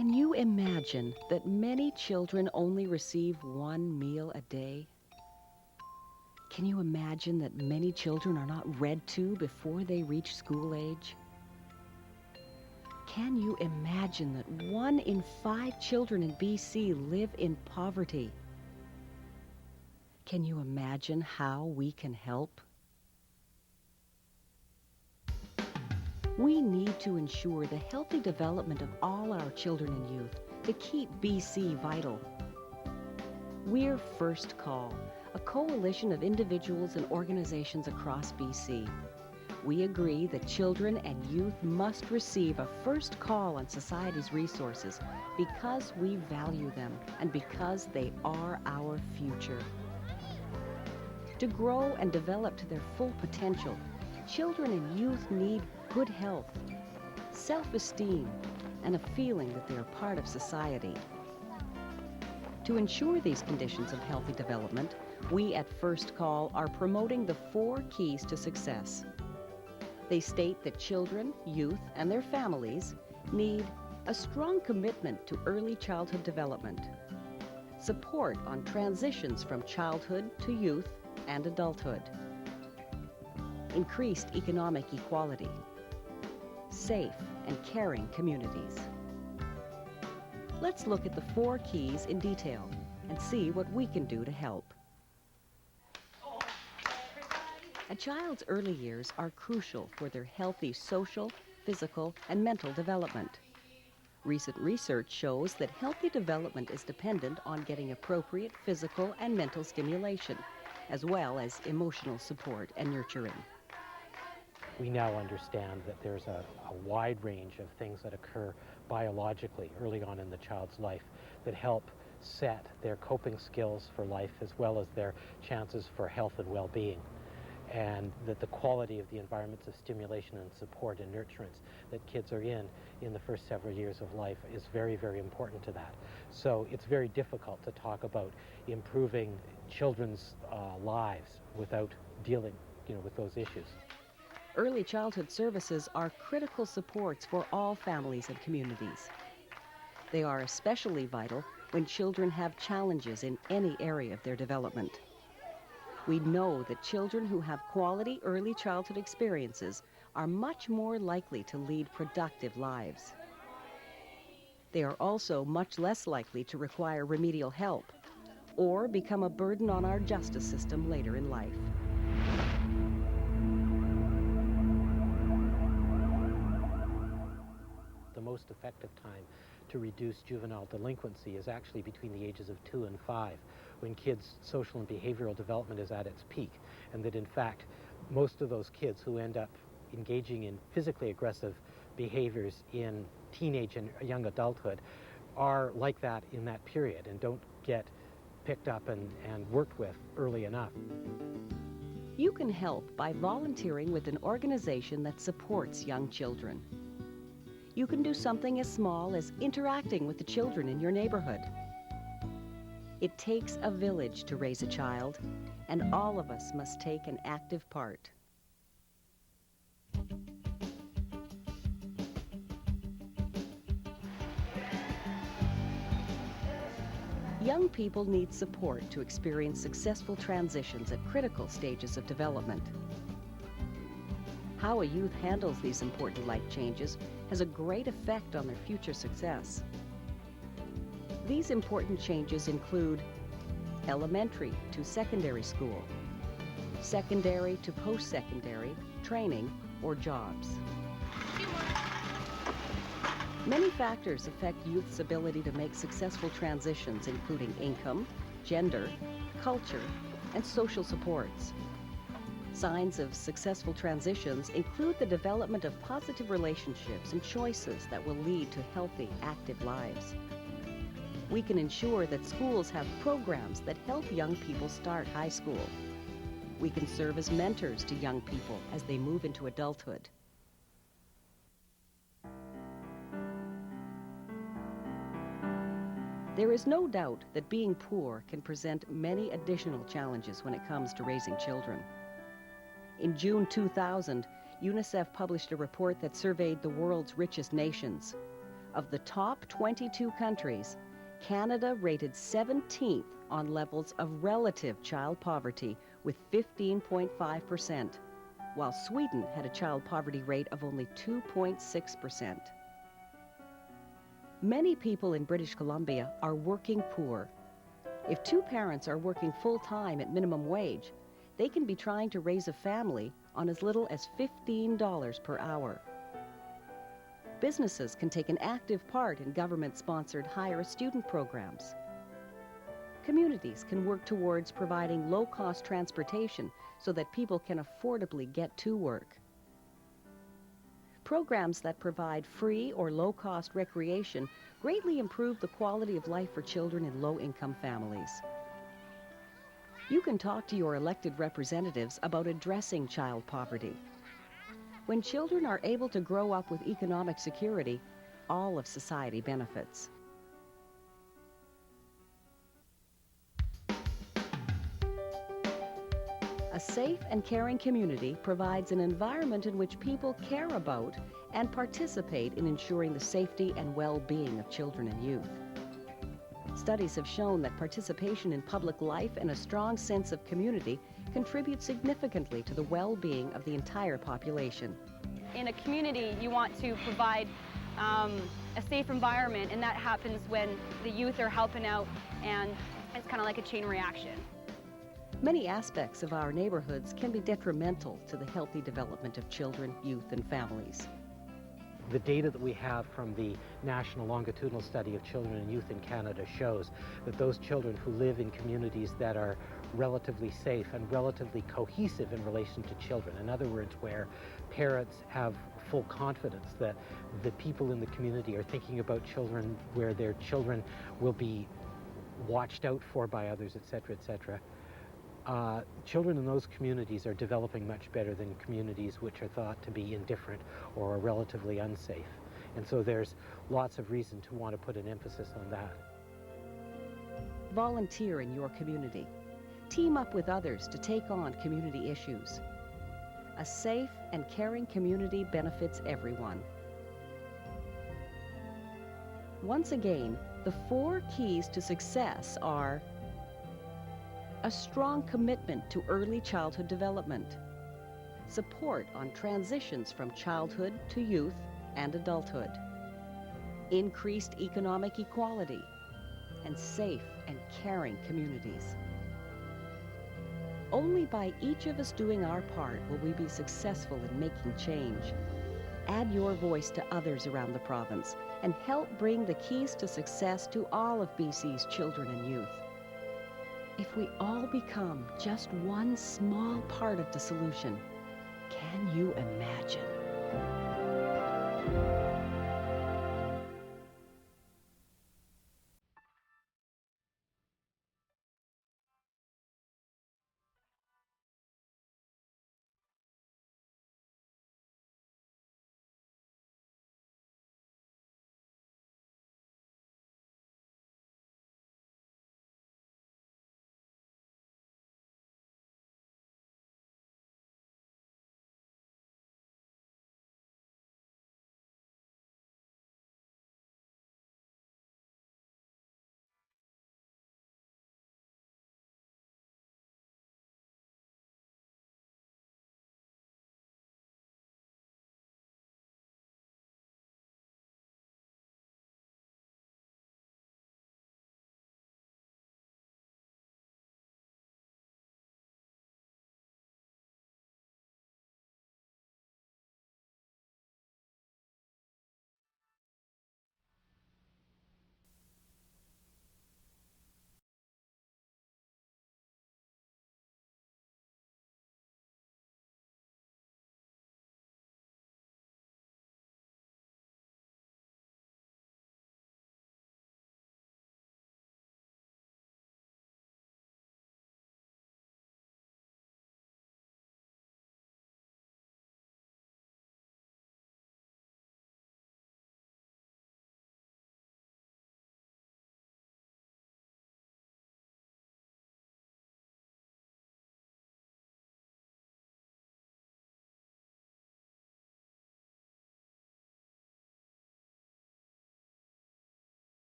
Can you imagine that many children only receive one meal a day? Can you imagine that many children are not read to before they reach school age? Can you imagine that 1 in 5 children in BC live in poverty? Can you imagine how we can help? We need to ensure the healthy development of all our children and youth to keep BC vital. We're First Call, a coalition of individuals and organizations across BC. We agree that children and youth must receive a first call on society's resources because we value them and because they are our future. To grow and develop to their full potential, children and youth need good health, self-esteem, and a feeling that they are part of society. To ensure these conditions of healthy development, we at First Call are promoting the 4 keys to success. They state that children, youth, and their families need a strong commitment to early childhood development, support on transitions from childhood to youth and adulthood, increased economic equality, safe and caring communities. Let's look at the 4 keys in detail and see what we can do to help. A child's early years are crucial for their healthy social, physical, and mental development. Recent research shows that healthy development is dependent on getting appropriate physical and mental stimulation, as well as emotional support and nurturing. We now understand that there's a wide range of things that occur biologically early on in the child's life that help set their coping skills for life as well as their chances for health and well-being. And that the quality of the environments of stimulation and support and nurturance that kids are in the first several years of life is very, very important to that. So it's very difficult to talk about improving children's lives without dealing, with those issues. Early childhood services are critical supports for all families and communities. They are especially vital when children have challenges in any area of their development. We know that children who have quality early childhood experiences are much more likely to lead productive lives. They are also much less likely to require remedial help or become a burden on our justice system later in life. The most effective time to reduce juvenile delinquency is actually between the ages of 2 and 5, when kids' social and behavioral development is at its peak, and that in fact most of those kids who end up engaging in physically aggressive behaviors in teenage and young adulthood are like that in that period and don't get picked up and worked with early enough. You can help by volunteering with an organization that supports young children. You can do something as small as interacting with the children in your neighborhood. It takes a village to raise a child, and all of us must take an active part. Young people need support to experience successful transitions at critical stages of development. How a youth handles these important life changes has a great effect on their future success. These important changes include elementary to secondary school, secondary to post-secondary, training, or jobs. Many factors affect youth's ability to make successful transitions, including income, gender, culture, and social supports. Signs of successful transitions include the development of positive relationships and choices that will lead to healthy, active lives. We can ensure that schools have programs that help young people start high school. We can serve as mentors to young people as they move into adulthood. There is no doubt that being poor can present many additional challenges when it comes to raising children. In June 2000, UNICEF published a report that surveyed the world's richest nations. Of the top 22 countries, Canada rated 17th on levels of relative child poverty with 15.5%, while Sweden had a child poverty rate of only 2.6%. Many people in British Columbia are working poor. If two parents are working full-time at minimum wage, they can be trying to raise a family on as little as $15 per hour. Businesses can take an active part in government-sponsored hire a student programs. Communities can work towards providing low-cost transportation so that people can affordably get to work. Programs that provide free or low-cost recreation greatly improve the quality of life for children in low-income families. You can talk to your elected representatives about addressing child poverty. When children are able to grow up with economic security, all of society benefits. A safe and caring community provides an environment in which people care about and participate in ensuring the safety and well-being of children and youth. Studies have shown that participation in public life and a strong sense of community contribute significantly to the well-being of the entire population. In a community, you want to provide a safe environment, and that happens when the youth are helping out, and it's kind of like a chain reaction. Many aspects of our neighborhoods can be detrimental to the healthy development of children, youth, and families. The data that we have from the National Longitudinal Study of Children and Youth in Canada shows that those children who live in communities that are relatively safe and relatively cohesive in relation to children, in other words, where parents have full confidence that the people in the community are thinking about children, where their children will be watched out for by others, etc., etc. Children in those communities are developing much better than communities which are thought to be indifferent or relatively unsafe. And so there's lots of reason to want to put an emphasis on that. Volunteer in your community. Team up with others to take on community issues. A safe and caring community benefits everyone. Once again, the 4 keys to success are: a strong commitment to early childhood development, support on transitions from childhood to youth and adulthood, increased economic equality, and safe and caring communities. Only by each of us doing our part will we be successful in making change. Add your voice to others around the province and help bring the keys to success to all of BC's children and youth. If we all become just one small part of the solution, can you imagine?